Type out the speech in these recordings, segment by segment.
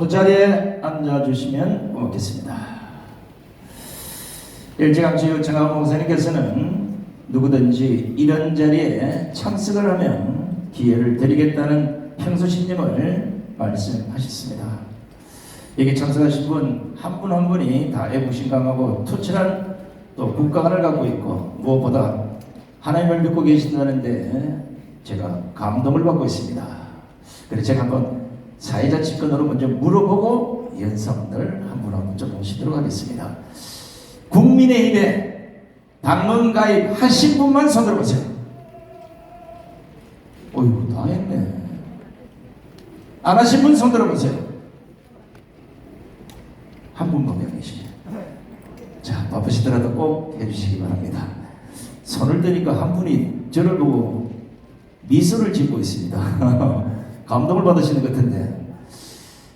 모두 자리에 앉아주시면 고맙겠습니다. 일찌감치 요청한 목사님께서는 누구든지 이런 자리에 참석을 하면 기회를 드리겠다는 평소신임을 말씀하셨습니다. 여기 참석하신 분 한 분 한 분이 다 애국심강하고 투철한 또 국가관을 갖고 있고 무엇보다 하나님을 믿고 계신다는데 제가 감동을 받고 있습니다. 그래서 제가 한번 사회자 직권으로 먼저 물어보고 연사분들 한 분 한 분 좀 모시도록 하겠습니다. 국민의힘에 당원 가입하신 분만 손 들어보세요. 어이구 다 했네. 안 하신 분 손 들어보세요. 한 분밖에 안 계시네요. 자, 바쁘시더라도 꼭 해주시기 바랍니다. 손을 드니까 한 분이 저를 보고 미소를 짓고 있습니다. 감동을 받으시는 것 같은데.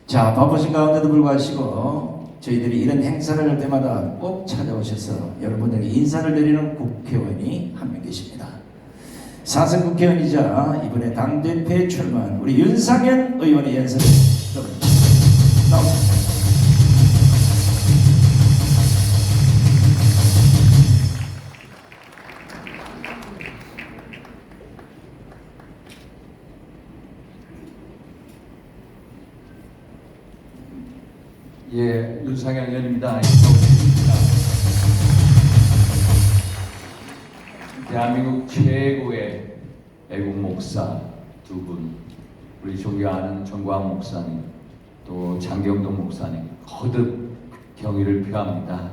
자, 바쁘신 가운데도 불구하고 저희들이 이런 행사를 할 때마다 꼭 찾아오셔서 여러분에게 인사를 드리는 국회의원이 한 명 계십니다. 사선 국회의원이자 이번에 당대표에 출마한 우리 윤상현 의원의 연설을 나오십니다. 예, 윤상현 의원입니다. 대한민국 최고의 애국 목사 두 분, 우리 존경하는 정광 목사님, 또 장경동 목사님 거듭 경의를 표합니다.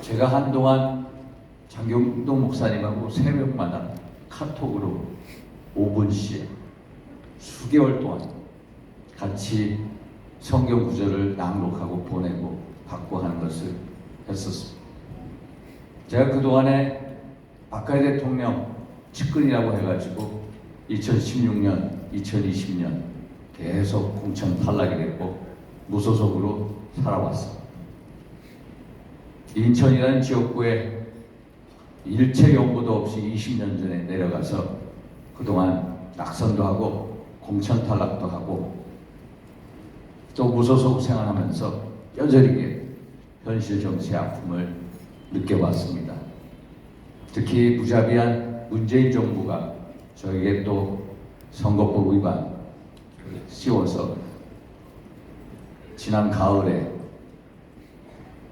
제가 한동안 장경동 목사님하고 새벽마다 카톡으로 5분씩 수개월 동안 같이 성경 구절을 낭독하고 보내고 받고 하는 것을 했었습니다. 제가 그동안에 박근혜 대통령 측근이라고 해가지고 2016년, 2020년 계속 공천 탈락이 됐고 무소속으로 살아왔습니다. 인천이라는 지역구에 일체 연고도 없이 20년 전에 내려가서 그동안 낙선도 하고 공천 탈락도 하고 또 무소속 생활하면서 뼈저리게 현실 정치의 아픔을 느껴봤습니다. 특히 무자비한 문재인 정부가 저에게 또 선거법 위반 씌워서 지난 가을에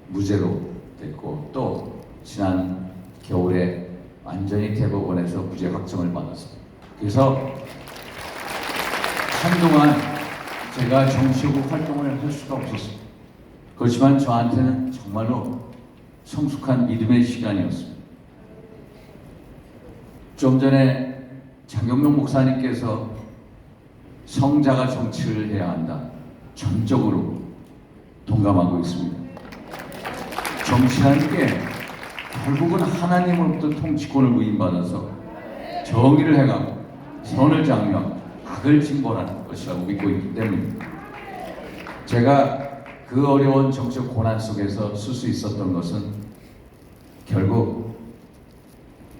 무죄로 됐고 또 지난 겨울에 완전히 대법원에서 무죄 확정을 받았습니다. 그래서 한동안 제가 정치적 활동을 할 수가 없었습니다. 그렇지만 저한테는 정말로 성숙한 믿음의 시간이었습니다. 좀 전에 장경동 목사님께서 성자가 정치를 해야 한다. 전적으로 동감하고 있습니다. 정치라는 게 결국은 하나님으로부터 통치권을 부임받아서 정의를 행하고 선을 장려하고 악을 징벌하는 것이라고 믿고 있기 때문입니다. 제가 그 어려운 정치적 고난 속에서 쓸 수 있었던 것은 결국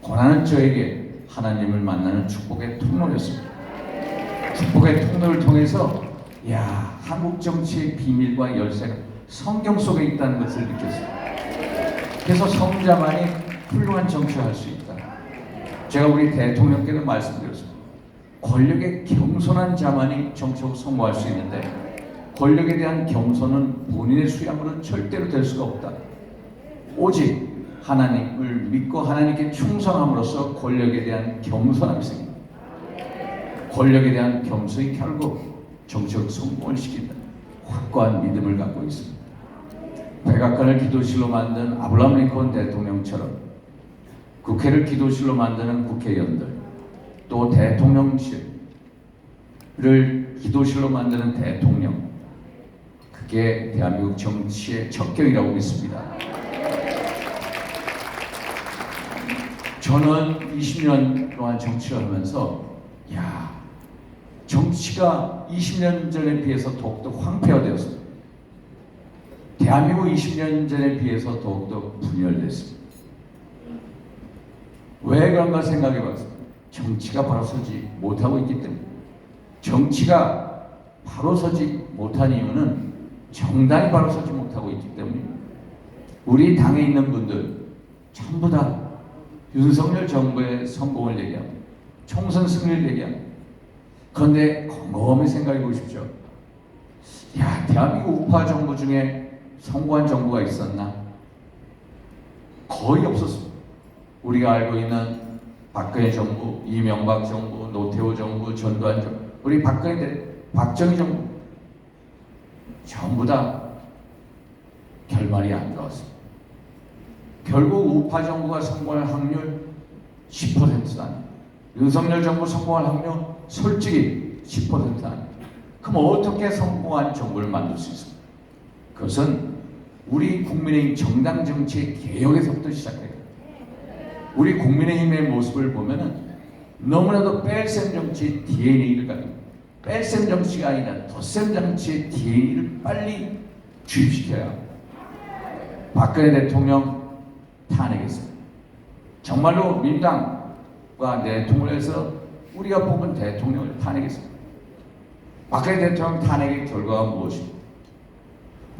고난은 저에게 하나님을 만나는 축복의 통로였습니다. 축복의 통로를 통해서 한국 정치의 비밀과 열쇠가 성경 속에 있다는 것을 느꼈습니다. 그래서 성자만이 훌륭한 정치를 할 수 있다. 제가 우리 대통령께도 말씀드렸습니다. 권력에 겸손한 자만이 정치적으로 성공할 수 있는데 권력에 대한 겸손은 본인의 수양으로는 절대로 될 수가 없다. 오직 하나님을 믿고 하나님께 충성함으로써 권력에 대한 겸손함이 생깁니다. 권력에 대한 겸손이 결국 정치적 성공을 시킨다. 확고한 믿음을 갖고 있습니다. 백악관을 기도실로 만든 아브라함 링컨 대통령처럼 국회를 기도실로 만드는 국회의원들, 또 대통령실을 기도실로 만드는 대통령, 그게 대한민국 정치의 척경이라고 믿습니다. 저는 20년 동안 정치를 하면서 정치가 20년 전에 비해서 더욱더 황폐화되었습니다. 대한민국 20년 전에 비해서 더욱더 분열됐습니다. 왜 그런가 생각해 봤습니다. 정치가 바로 서지 못하고 있기 때문에. 정치가 바로 서지 못한 이유는 정당이 바로 서지 못하고 있기 때문입니다. 우리 당에 있는 분들 전부 다 윤석열 정부의 성공을 얘기합니다. 총선 승리를 얘기합니다. 그런데 곰곰이 생각해 보십시오. 야, 대한민국 우파 정부 중에 성공한 정부가 있었나? 거의 없었습니다. 우리가 알고 있는 박근혜 정부, 이명박 정부, 노태우 정부, 전두환 정부, 우리 박정희 정부 전부 다 결말이 안 좋았습니다. 결국 우파 정부가 성공할 확률 10%도 아닙니다. 윤석열 정부 성공할 확률 솔직히 10%도 아닙니다. 그럼 어떻게 성공한 정부를 만들 수 있습니까? 그것은 우리 국민의힘 정당 정치의 개혁에서부터 시작해요. 우리 국민의힘의 모습을 보면은 너무나도 뺄셈 정치의 DNA를 가지고, 뺄셈 정치가 아니라 덧셈 정치의 DNA를 빨리 주입시켜야 합니다. 박근혜 대통령 탄핵했습니다. 정말로 민당과 내통을 해서 우리가 뽑은 대통령을 탄핵했습니다. 박근혜 대통령 탄핵의 결과가 무엇입니까?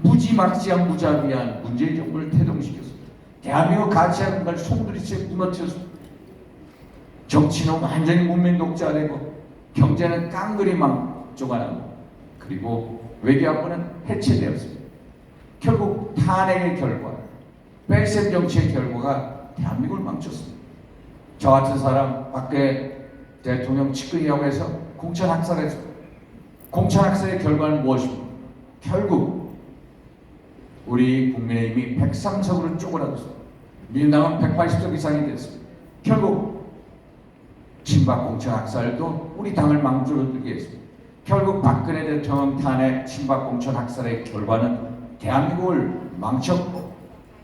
무지막지한 무자비한 문재인 정부를 태동시켰습니다. 대한민국 가치와 국가를 송두리째 무너뜨렸습니다. 정치는 완전히 문명 독자되고 경제는 깡그리 쪼가나고 그리고 외교안보는 해체되었습니다. 결국 탄핵의 결과, 뺄셈 정치의 결과가 대한민국을 망쳤습니다. 저 같은 사람 박근혜 대통령 측근이라고 해서 공천 학살했습니다. 공천 학살의 결과는 무엇입니까? 결국 우리 국민의힘이 103석으로 쪼그라들었습니다. 민당은 180석 이상이 됐습니다. 결국 친박 공천 학살도 우리 당을 망조르게 했습니다. 결국 박근혜 대통령 탄핵, 친박 공천 학살의 결과는 대한민국을 망쳤고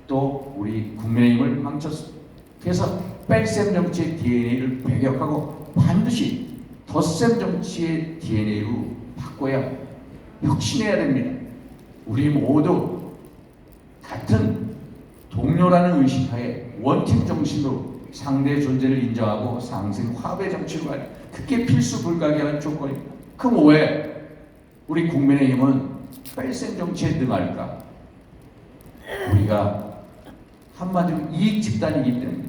또 우리 국민의힘을 망쳤습니다. 그래서 뺄셈 정치의 DNA를 배격하고 반드시 덧셈 정치의 DNA로 바꿔야 혁신해야 됩니다. 우리 모두 같은 동료라는 의식하에 원팀 정신으로 상대의 존재를 인정하고 상생 화합의 정치로 가야 그게 필수 불가결한 조건입니다. 그럼 왜 우리 국민의힘은 뺄셈 정치에 능할까? 우리가 한마디로 이익 집단이기 때문에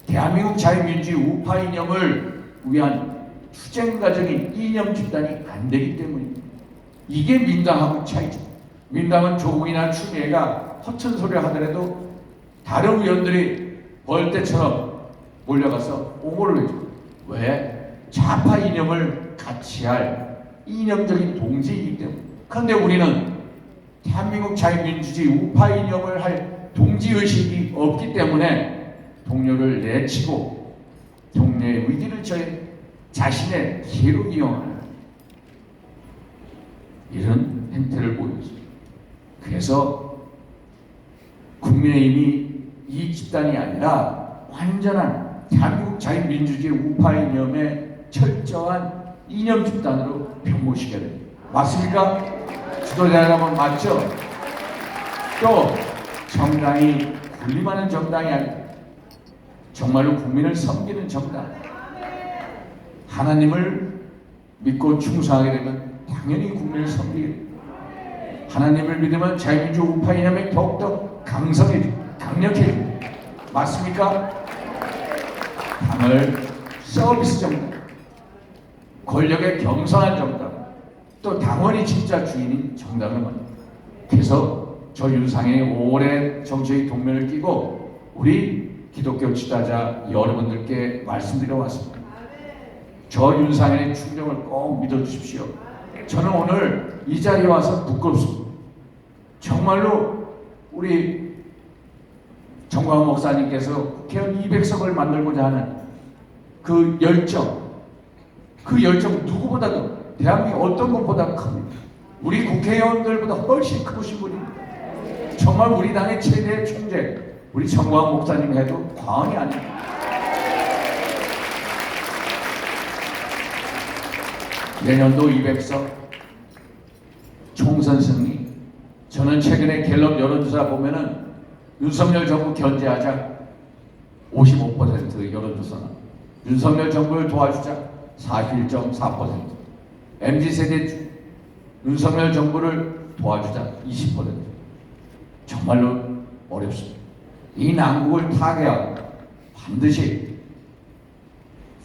대한민국 자유민주주의 우파 이념을 위한 투쟁 과정인 이념 집단이 안 되기 때문입니다. 이게 민당하고 차이죠. 민당은 조국이나 추미애가 허튼 소리를 하더라도 다른 의원들이 벌떼처럼 몰려가서 옹호를 해줘. 왜? 좌파 이념을 같이 할 이념적인 동지이기 때문에. 그런데 우리는 대한민국 자유민주주의 우파 이념을 할 동지의식이 없기 때문에 동료를 내치고 동료의 의지를 자신의 기회로 이용하는 이런 행태를 보였습니다. 그래서 국민의힘이 이 집단이 아니라 완전한 대한민국 자유민주주의 우파 이념의 철저한 이념 집단으로 변모시켜야 됩니다. 맞습니까? 지도자 여러분 맞죠? 또 정당이 군림하는 정당이 아니라 정말로 국민을 섬기는 정당, 하나님을 믿고 충성하게 되면 당연히 국민을 섬기게 됩니다. 하나님을 믿으면 자유민주주의 우파 이념이 더욱더 강력해집니다. 맞습니까? 당을 서비스 정당, 권력에 겸손한 정당, 또 당원이 진짜 주인인 정당을 만듭니다. 그래서 저 윤상의 오랜 정치의 동면을 끼고 우리 기독교 지도자 여러분들께 말씀드려 왔습니다. 저 윤상의 충정을 꼭 믿어주십시오. 저는 오늘 이 자리에 와서 부끄럽습니다. 정말로 우리 정광훈 목사님께서 국회의원 200석을 만들고자 하는 그 열정 누구보다도 대한민국 어떤 것보다 큽니다. 우리 국회의원들보다 훨씬 크신 분입니다. 정말 우리 당의 최대 총재 우리 정광훈 목사님 해도 과언이 아닙니다. 내년도 200석 총선 승리. 저는 최근에 갤럽 여론조사 보면은 윤석열 정부 견제하자 55% 여론조사는 윤석열 정부를 도와주자 41.4%. MZ세대 윤석열 정부를 도와주자 20%. 정말로 어렵습니다. 이 난국을 타개하고 반드시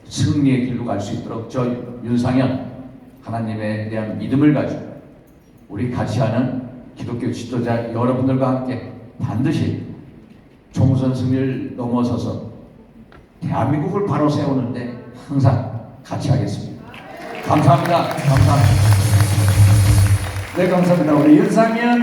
승리의 길로 갈 수 있도록 저 윤상현 하나님에 대한 믿음을 가지고 우리 같이 하는 기독교 지도자 여러분들과 함께 반드시 총선 승리를 넘어서서 대한민국을 바로 세우는데 항상 같이 하겠습니다. 감사합니다. 감사합니다. 네, 감사합니다. 우리 윤상현